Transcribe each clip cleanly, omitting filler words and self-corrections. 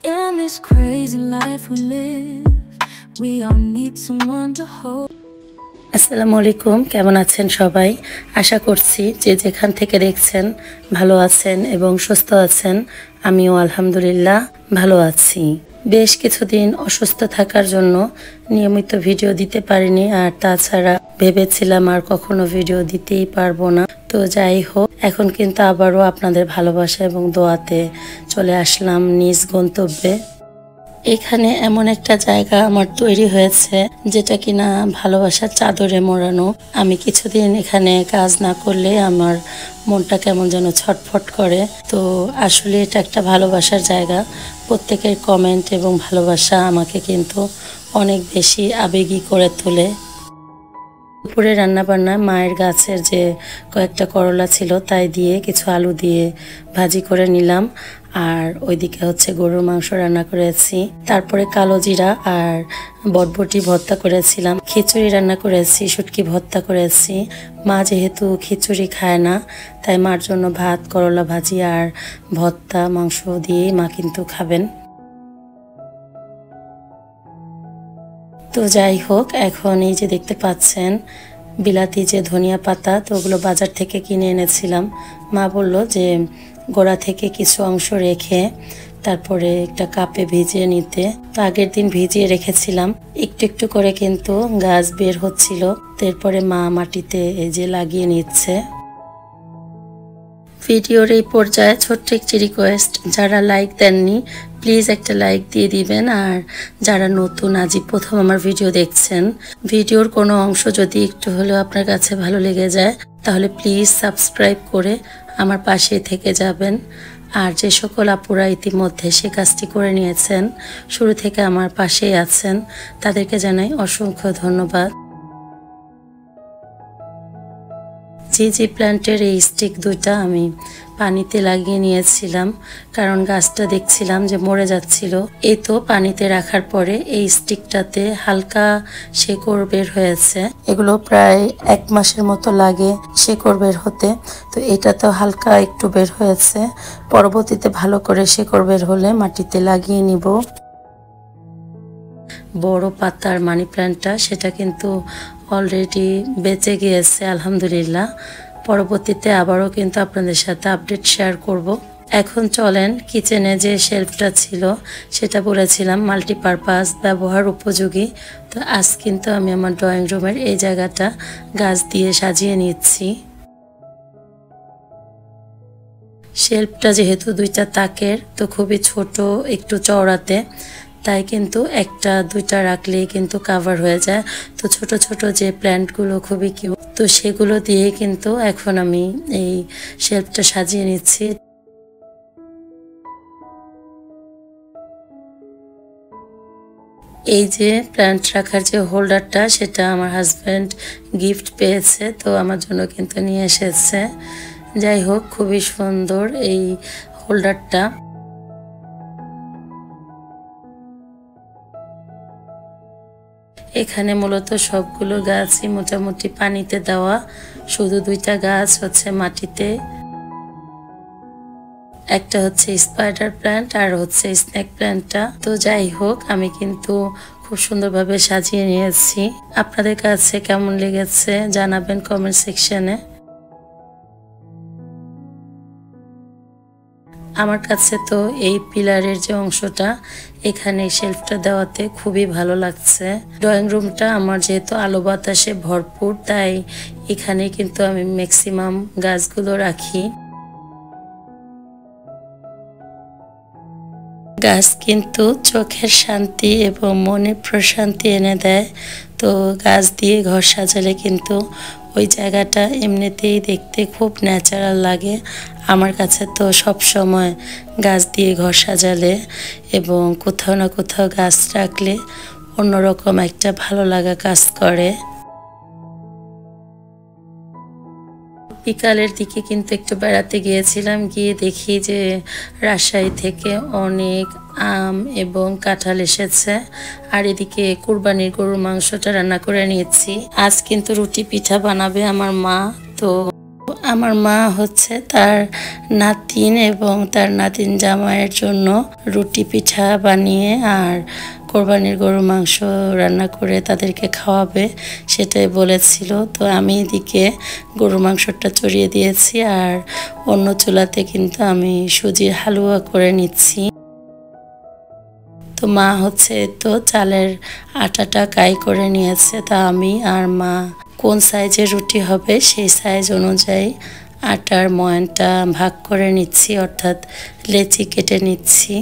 In this crazy life we live, we all need someone to hold. আসসালামু আলাইকুম, কেমন আছেন সবাই? আশা করছি যে যেখান থেকে দেখছেন ভালো আছেন এবং সুস্থ আছেন। আমিও আলহামদুলিল্লাহ ভালো আছি। বেশ কিছুদিন অসুস্থ থাকার জন্য নিয়মিত ভিডিও দিতে পারিনি, আর তাছাড়া ভেবেছিলাম আর কখনো ভিডিও দিতেই পারবো না। তো যাই হোক, এখন কিন্তু আবারও আপনাদের ভালোবাসা এবং দোয়াতে চলে আসলাম নিজ গন্তব্যে। এখানে এমন একটা জায়গা আমার তৈরি হয়েছে যেটা কিনা ভালোবাসার চাদরে মোড়ানো। আমি কিছুদিন এখানে কাজ না করলে আমার মনটা কেমন যেন ছটফট করে। তো আসলে এটা একটা ভালোবাসার জায়গা। প্রত্যেকের কমেন্ট এবং ভালোবাসা আমাকে কিন্তু অনেক বেশি আবেগী করে তোলে। দুপুরে রান্নাবান্না মায়ের গাছের যে কয়েকটা করলা ছিল তাই দিয়ে কিছু আলু দিয়ে ভাজি করে নিলাম, আর ওইদিকে হচ্ছে গরুর মাংস রান্না করেছি। তারপরে কালো জিরা আর বটবটি ভর্তা করেছিলাম, খিচুড়ি রান্না করেছি, শুটকি ভর্তা করেছি। মা যেহেতু খিচুড়ি খায় না, তাই মার জন্য ভাত, করলা ভাজি আর ভর্তা মাংস দিয়ে মা কিন্তু খাবেন। তো যাই হোক, এখন এই যে দেখতে পাচ্ছেন বিলাতি যে ধনিয়া পাতা, তো ওগুলো বাজার থেকে কিনে এনেছিলাম। মা বলল যে গোড়া থেকে কিছু অংশ রেখে তারপরে একটা কাপে ভিজিয়ে নিতে। তো আগের দিন ভিজিয়ে রেখেছিলাম, একটু একটু করে কিন্তু গাছ বের হচ্ছিল। তারপরে মা মাটিতে এই যে লাগিয়ে নিচ্ছে। ভিডিওর এই পর্যায়ে ছোট্ট একটি রিকোয়েস্ট, যারা লাইক দেননি প্লিজ একটা লাইক দিয়ে দিবেন, আর যারা নতুন আজই প্রথম আমার ভিডিও দেখছেন, ভিডিওর কোনো অংশ যদি একটু হলেও আপনার কাছে ভালো লেগে যায় তাহলে প্লিজ সাবস্ক্রাইব করে আমার পাশে থেকে যাবেন। আর যে সকল আপুরা ইতিমধ্যে সে কাজটি করে নিয়েছেন, শুরু থেকে আমার পাশেই আছেন, তাদেরকে জানাই অসংখ্য ধন্যবাদ। জি প্ল্যান্টের এই স্টিক দুইটা আমি পানিতে লাগিয়ে নিয়েছিলাম, কারণ গাছটা দেখছিলাম যে মরে যাচ্ছিল। এই তো পানিতে রাখার পরে এই স্টিকটাতে হালকা শেকড় বের হয়েছে। এগুলো প্রায় 1 মাসের মতো লাগে শেকড় বের হতে। তো এটা তো হালকা একটু বের হয়েছে, পরবর্তীতে ভালো করে শেকড় বের হলে মাটিতে লাগিয়ে নিব। বড় পাতার মানি প্ল্যান্টটা সেটা কিন্তু অলরেডি বেঁচে গিয়েছে আলহামদুলিল্লাহ। পরবর্তীতে আবারও কিন্তু আপনাদের সাথে আপডেট শেয়ার করব। এখন চলেন, কিচেনে যে শেলফটা ছিল সেটা বলেছিলাম মাল্টিপারপাস ব্যবহার উপযোগী। তো আজ কিন্তু আমি আমার ড্রয়িং রুমের এই জায়গাটা গাছ দিয়ে সাজিয়ে নিচ্ছি। শেলফটা যেহেতু দুইটা তাকের, তো খুবই ছোট একটু চওড়াতে, তাই কিন্তু একটা দুইটা রাখলেই কিন্তু কাভার হয়ে যায়। তো ছোট ছোট যে প্ল্যান্টগুলো খুবই কিউট, তো সেগুলো দিয়ে কিন্তু এখন আমি এই শেলফটা সাজিয়ে নিচ্ছি। এই যে প্ল্যান্ট রাখার যে হোল্ডারটা সেটা আমার হাজব্যান্ড গিফট পেয়েছে, তো আমার জন্য কিন্তু নিয়ে এসেছে। যাই হোক, খুবই সুন্দর এই হোল্ডারটা। এখানে মূলত সবগুলো গাছই মোটামুটি পানিতে দেওয়া, শুধু দুইটা গাছ হচ্ছে মাটিতে। একটা হচ্ছে স্পাইডার প্ল্যান্ট আর হচ্ছে স্নেক প্ল্যান্টটা। তো যাই হোক, আমি কিন্তু খুব সুন্দরভাবে সাজিয়ে নিয়েছি। আপনাদের কাছে কেমন লেগেছে জানাবেন কমেন্ট সেকশনে। আমার কাছে তো এই পিলারের যে অংশটা এখানে শেলফটা দেওয়াতে খুবই ভালো লাগছে। ড্রয়িং রুমটা আমার যেহেতু আলো বাতাসে ভরপুর, তাই এখানে কিন্তু আমি ম্যাক্সিমাম গাছগুলো রাখি। গাছ কিন্তু চোখের শান্তি এবং মনে প্রশান্তি এনে দেয়। তো গাছ দিয়ে ঘর সাজালে কিন্তু ওই জায়গাটা এমনিতেই দেখতে খুব ন্যাচারাল লাগে। আমার কাছে তো সব সময় গাছ দিয়ে ঘর সাজালে এবং কোথাও না কোথাও গাছ রাখলে অন্যরকম একটা ভালো লাগা কাজ করে। বিকালের দিকে কিন্তু একটু বেড়াতে গিয়েছিলাম, গিয়ে দেখি যে রাজশাহী থেকে অনেক আম এবং কাঁঠাল এসেছে। আর এদিকে কুরবানির গরুর মাংসটা রান্না করে নিয়েছি। আজ কিন্তু রুটি পিঠা বানাবে আমার মা, তো আমার মা হচ্ছে তার নাতিন এবং তার নাতিন জামাইয়ের জন্য রুটি পিঠা বানিয়ে আর কোরবানির গরুর মাংস রান্না করে তাদেরকে খাওয়াবে সেটাই বলেছিল। তো আমি এদিকে গরুর মাংসটা চড়িয়ে দিয়েছি আর অন্য চুলাতে কিন্তু আমি সুজির হালুয়া করে নিচ্ছি। তো মা হচ্ছে তো চালের আটাটা কাই করে নিয়েছে, তা আমি আর মা কোন সাইজের রুটি হবে সেই সাইজ অনুযায়ী আটার ময়ানটা ভাগ করে নিচ্ছি, অর্থাৎ লেচি কেটে নিচ্ছি।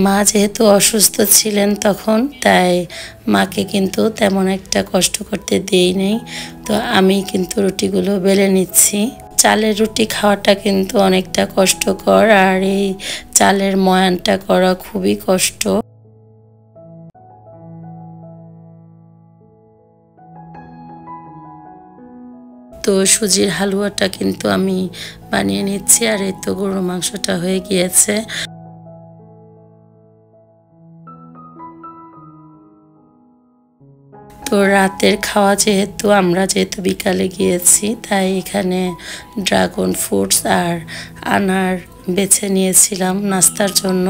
মা যেহেতু অসুস্থ ছিলেন তখন, তাই মাকে কিন্তু তেমন একটা কষ্ট করতে দিই নেই। তো আমি কিন্তু রুটিগুলো বেলে নিচ্ছি। চালের রুটি খাওয়াটা কিন্তু অনেকটা কষ্টকর, আর এই চালের ময়ানটা করা খুবই কষ্ট। তো সুজির হালুয়াটা কিন্তু আমি বানিয়ে নিচ্ছি, আর এই তো গরুর মাংসটা হয়ে গিয়েছে। তো রাতের খাওয়া যেহেতু আমরা বিকালে গিয়েছি, তাই এখানে ড্রাগন ফ্রুটস আর আনার বেছে নিয়েছিলাম নাস্তার জন্য।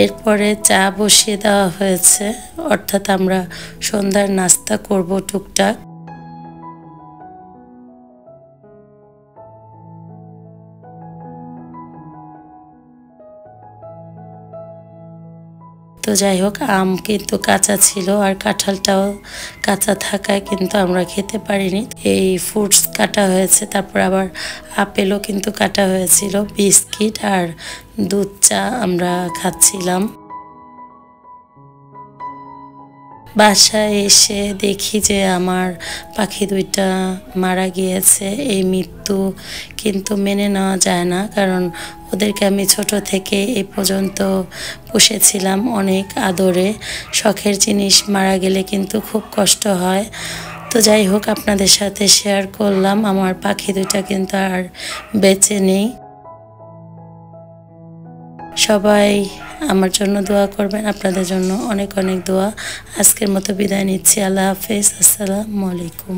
এরপরে চা বসিয়ে দেওয়া হয়েছে, অর্থাৎ আমরা সন্ধ্যার নাস্তা করব টুকটাক। তো যাই হোক, আম কিন্তু কাঁচা ছিল আর কাঁঠালটাও কাঁচা থাকায় কিন্তু আমরা খেতে পারিনি। এই ফ্রুটস কাটা হয়েছে, তারপর আবার আপেলও কিন্তু কাটা হয়েছিল। বিস্কিট আর দুধ চা আমরা খাচ্ছিলাম। বাসায় এসে দেখি যে আমার পাখি দুইটা মারা গিয়েছে। এই মৃত্যু কিন্তু মেনে নেওয়া যায় না, কারণ ওদেরকে আমি ছোট থেকে এই পর্যন্ত পুষেছিলাম অনেক আদরে। শখের জিনিস মারা গেলে কিন্তু খুব কষ্ট হয়। তো যাই হোক, আপনাদের সাথে শেয়ার করলাম। আমার পাখি দুইটা কিন্তু আর বেঁচে নেই। সবাই আমার জন্য দোয়া করবেন, আপনাদের জন্য অনেক অনেক দোয়া। আজকের মতো বিদায় নিচ্ছি। আল্লাহ হাফেজ। আসসালামু আলাইকুম।